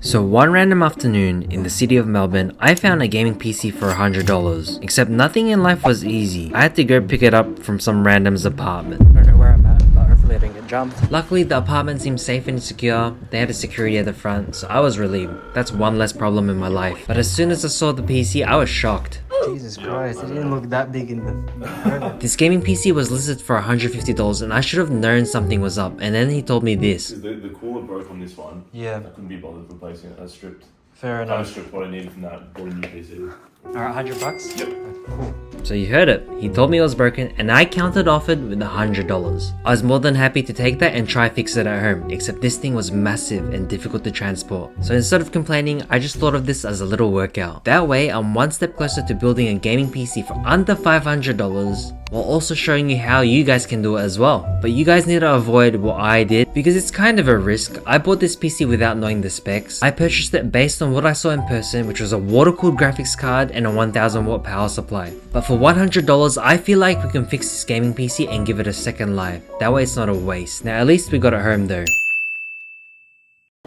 So one random afternoon in the city of Melbourne, I found a gaming PC for $100. Except nothing in life was easy. I had to go pick it up from some random's apartment. I don't know where I'm at, but hopefully I didn't get jumped. Luckily, the apartment seemed safe and secure. They had a security at the front, so I was relieved. That's one less problem in my life. But as soon as I saw the PC, I was shocked. Jesus Christ, it didn't look that big in the This gaming PC was listed for $150 and I should have known something was up, and then he told me this. The cooler broke on this one. Yeah. I couldn't be bothered replacing it. I stripped. Fair I enough. stripped what I needed from that. Bought a new PC. Alright, $100? Yep. Cool. So you heard it. He told me it was broken and I countered offered with $100. I was more than happy to take that and try fix it at home, except this thing was massive and difficult to transport. So instead of complaining, I just thought of this as a little workout. That way, I'm one step closer to building a gaming PC for under $500, while also showing you how you guys can do it as well. But you guys need to avoid what I did, because it's kind of a risk. I bought this PC without knowing the specs. I purchased it based on what I saw in person, which was a water-cooled graphics card and a 1000 watt power supply. But for $100, I feel like we can fix this gaming PC and give it a second life. That way it's not a waste. Now at least we got it home though.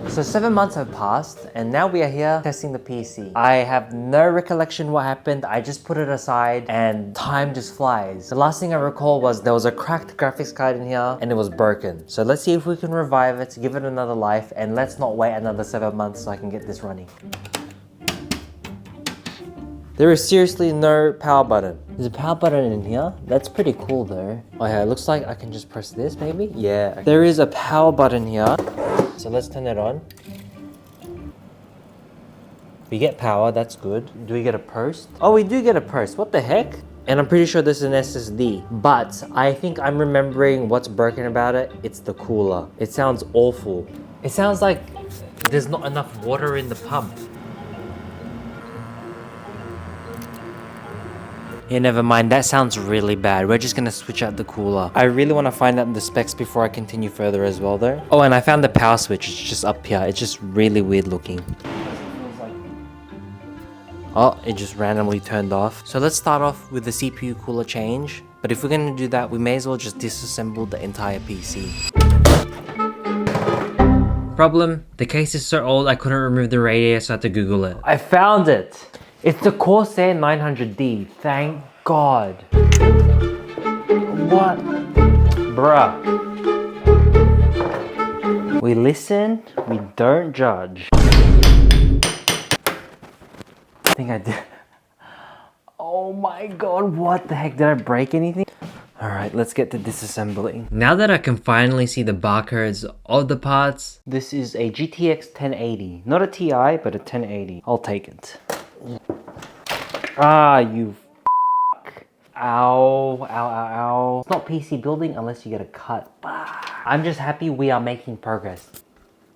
So 7 months have passed and now we are here testing the PC. I have no recollection what happened. I just put it aside and time just flies. The last thing I recall was there was a cracked graphics card in here and it was broken. So let's see if we can revive it, give it another life, and let's not wait another 7 months so I can get this running. There is seriously no power button. There's a power button in here. That's pretty cool though. Oh yeah, it looks like I can just press this maybe? Yeah. There is a power button here. So let's turn it on. We get power, that's good. Do we get a post? Oh, we do get a post. What the heck? And I'm pretty sure this is an SSD. But I think I'm remembering what's broken about it. It's the cooler. It sounds awful. It sounds like there's not enough water in the pump. Yeah, never mind, that sounds really bad. We're just gonna switch out the cooler. I really want to find out the specs before I continue further as well though. Oh, and I found the power switch. It's just up here. It's just really weird looking. Oh, it just randomly turned off. So let's start off with the CPU cooler change. But if we're gonna do that, we may as well just disassemble the entire PC. Problem, the case is so old I couldn't remove the radiator, so I had to Google it. I found it! It's the Corsair 900D, thank God. What? Bruh. We listen, we don't judge. I think I did. Oh my God, what the heck, did I break anything? Alright, let's get to disassembling. Now that I can finally see the barcodes of the parts. This is a GTX 1080. Not a TI, but a 1080. I'll take it. Ah, you f***. Ow, ow, ow, ow. It's not PC building unless you get a cut. I'm just happy we are making progress.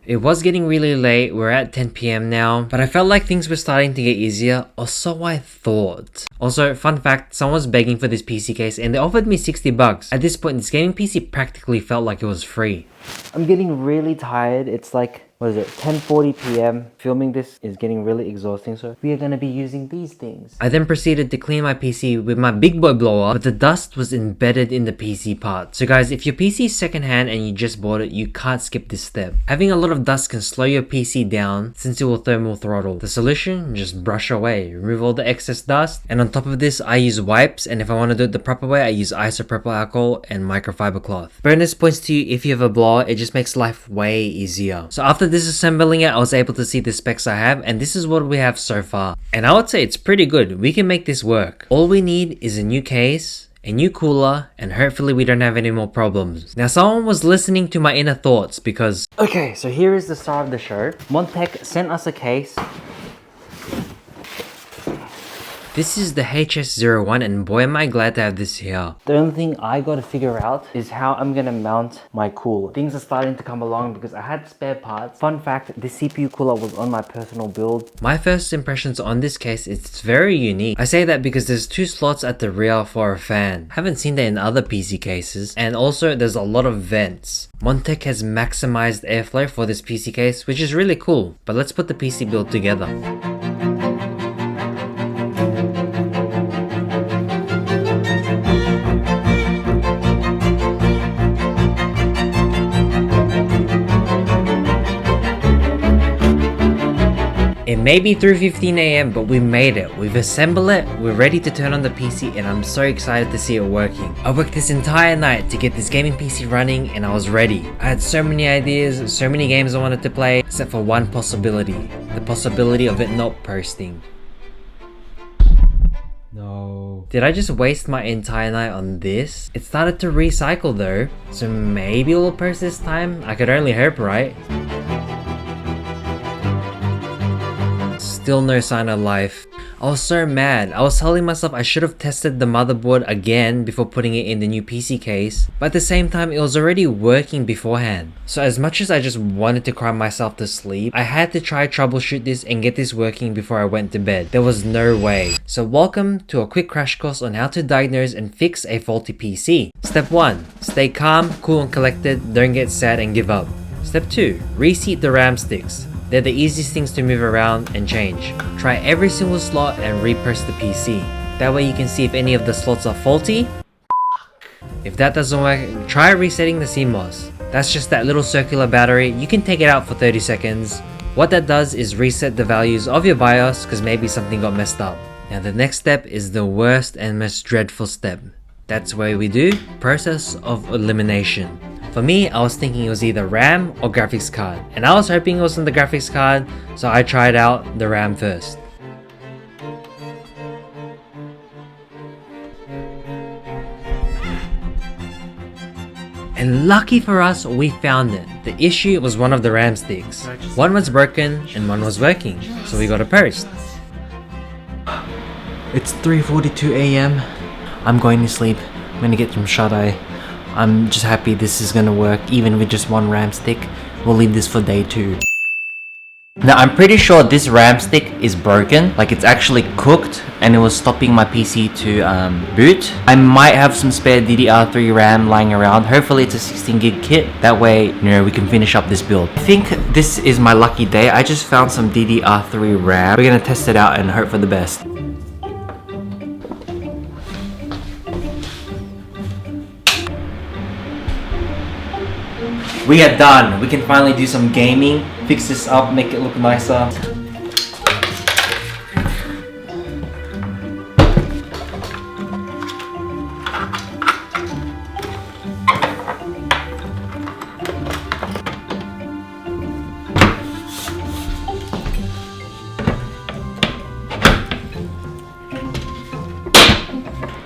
It was getting really late, we're at 10 PM now, but I felt like things were starting to get easier, or so I thought. Also, fun fact, someone was begging for this PC case and they offered me $60. At this point, this gaming PC practically felt like it was free. I'm getting really tired. It's like, what is it, 10:40 PM. Filming this is getting really exhausting, so we are going to be using these things. I then proceeded to clean my PC with my big boy blower, but the dust was embedded in the PC part. So guys, if your PC is secondhand and you just bought it, you can't skip this step. Having a lot of dust can slow your PC down since it will thermal throttle. The solution? Just brush away. Remove all the excess dust, and on top of this, I use wipes, and if I want to do it the proper way, I use isopropyl alcohol and microfiber cloth. Bonus points to you if you have a blower, it just makes life way easier. So after disassembling it, I was able to see the specs I have, and this is what we have so far. And I would say it's pretty good. We can make this work. All we need is a new case, a new cooler, and hopefully we don't have any more problems. Now someone was listening to my inner thoughts because... Okay, so here is the start of the show. Montech sent us a case. This is the HS01 and boy am I glad to have this here. The only thing I gotta figure out is how I'm gonna mount my cooler. Things are starting to come along because I had spare parts. Fun fact, this CPU cooler was on my personal build. My first impressions on this case, it's very unique. I say that because there's 2 slots at the rear for a fan. Haven't seen that in other PC cases. And also there's a lot of vents. Montech has maximized airflow for this PC case, which is really cool. But let's put the PC build together. It may be 3:15 AM, but we made it. We've assembled it, we're ready to turn on the PC, and I'm so excited to see it working. I worked this entire night to get this gaming PC running, and I was ready. I had so many ideas, so many games I wanted to play, except for one possibility. The possibility of it not posting. No. Did I just waste my entire night on this? It started to recycle though, so maybe it will post this time? I could only hope, right? Still no sign of life. I was so mad. I was telling myself I should have tested the motherboard again before putting it in the new PC case, but at the same time it was already working beforehand. So as much as I just wanted to cry myself to sleep, I had to try troubleshoot this and get this working before I went to bed. There was no way. So welcome to a quick crash course on how to diagnose and fix a faulty PC. Step 1. Stay calm, cool and collected, don't get sad and give up. Step 2. Reseat the RAM sticks. They're the easiest things to move around and change. Try every single slot and repress the PC. That way you can see if any of the slots are faulty. If that doesn't work, try resetting the CMOS. That's just that little circular battery. You can take it out for 30 seconds. What that does is reset the values of your BIOS because maybe something got messed up. Now the next step is the worst and most dreadful step. That's where we do process of elimination. For me, I was thinking it was either RAM or graphics card, and I was hoping it wasn't the graphics card, so I tried out the RAM first. And lucky for us, we found it. The issue was one of the RAM sticks. One was broken and one was working, so we got a post. It's 3:42 AM. I'm going to sleep. I'm gonna get some shut-eye. I'm just happy this is gonna work even with just one RAM stick. We'll leave this for day 2. Now I'm pretty sure this RAM stick is broken, like it's actually cooked and it was stopping my PC to boot. I might have some spare DDR3 RAM lying around. Hopefully it's a 16 gig kit, that way we can finish up this build. I think this is my lucky day. I just found some DDR3 RAM. We're gonna test it out and hope for the best. We are done. We can finally do some gaming, fix this up, make it look nicer.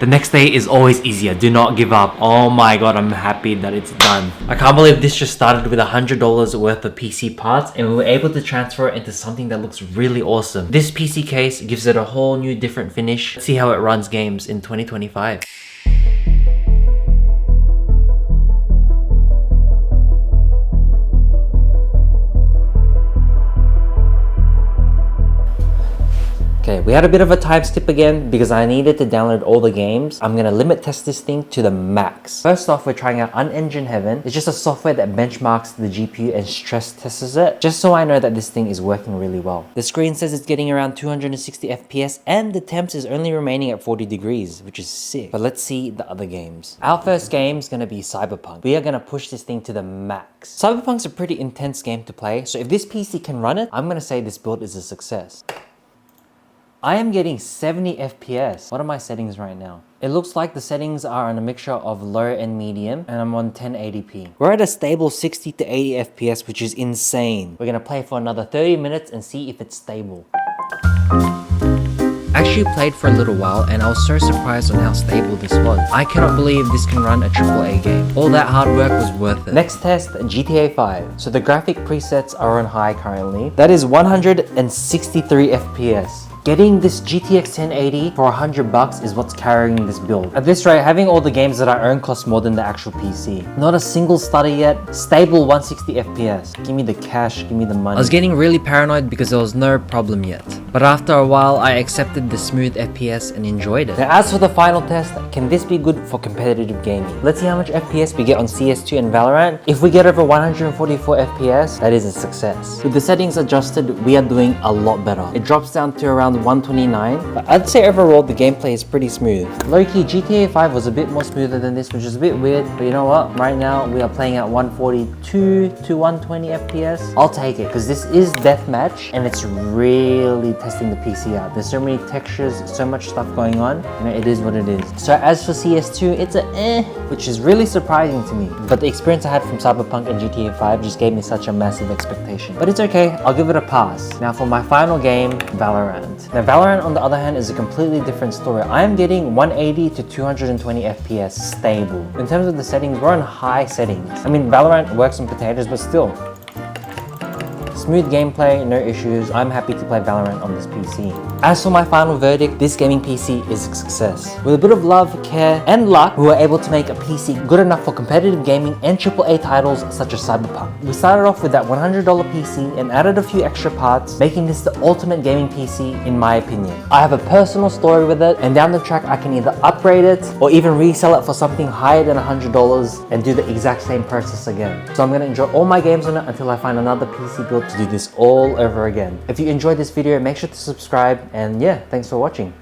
The next day is always easier. Do not give up. Oh my god, I'm happy that it's done. I can't believe this just started with $100 worth of PC parts and we were able to transfer it into something that looks really awesome. This PC case gives it a whole new different finish. Let's see how it runs games in 2025. Okay, we had a bit of a time skip again because I needed to download all the games. I'm gonna limit test this thing to the max. First off, we're trying out Unengine Heaven. It's just a software that benchmarks the GPU and stress tests it, just so I know that this thing is working really well. The screen says it's getting around 260 FPS and the temps is only remaining at 40 degrees, which is sick. But let's see the other games. Our first game is gonna be Cyberpunk. We are gonna push this thing to the max. Cyberpunk's a pretty intense game to play, so if this PC can run it, I'm gonna say this build is a success. I am getting 70 FPS. What are my settings right now? It looks like the settings are on a mixture of low and medium, and I'm on 1080p. We're at a stable 60 to 80 FPS, which is insane. We're gonna play for another 30 minutes and see if it's stable. I actually played for a little while and I was so surprised on how stable this was. I cannot believe this can run a AAA game. All that hard work was worth it. Next test, GTA 5. So the graphic presets are on high currently. That is 163 FPS. Getting this GTX 1080 for $100 is what's carrying this build. At this rate, having all the games that I own costs more than the actual PC. Not a single stutter yet, stable 160 FPS. Give me the cash, give me the money. I was getting really paranoid because there was no problem yet. But after a while, I accepted the smooth FPS and enjoyed it. Now as for the final test, can this be good for competitive gaming? Let's see how much FPS we get on CS2 and Valorant. If we get over 144 FPS, that is a success. With the settings adjusted, we are doing a lot better. It drops down to around 129, but I'd say overall the gameplay is pretty smooth. Low-key, GTA 5 was a bit more smoother than this, which is a bit weird, but you know what? Right now, we are playing at 142 to 120 FPS. I'll take it, because this is deathmatch, and it's really testing the PC out. There's so many textures, so much stuff going on. You know, it is what it is. So as for CS2, it's a which is really surprising to me. But the experience I had from Cyberpunk and GTA 5 just gave me such a massive expectation. But it's okay, I'll give it a pass. Now for my final game, Valorant. Now Valorant on the other hand is a completely different story. I am getting 180 to 220 FPS stable. In terms of the settings, we're on high settings. I mean, Valorant works on potatoes, but still. Smooth gameplay, no issues. I'm happy to play Valorant on this PC. As for my final verdict, this gaming PC is a success. With a bit of love, care, and luck, we were able to make a PC good enough for competitive gaming and AAA titles such as Cyberpunk. We started off with that $100 PC and added a few extra parts, making this the ultimate gaming PC in my opinion. I have a personal story with it, and down the track I can either upgrade it or even resell it for something higher than $100 and do the exact same process again. So I'm going to enjoy all my games on it until I find another PC build to do this all over again. If you enjoyed this video, make sure to subscribe, and yeah, thanks for watching.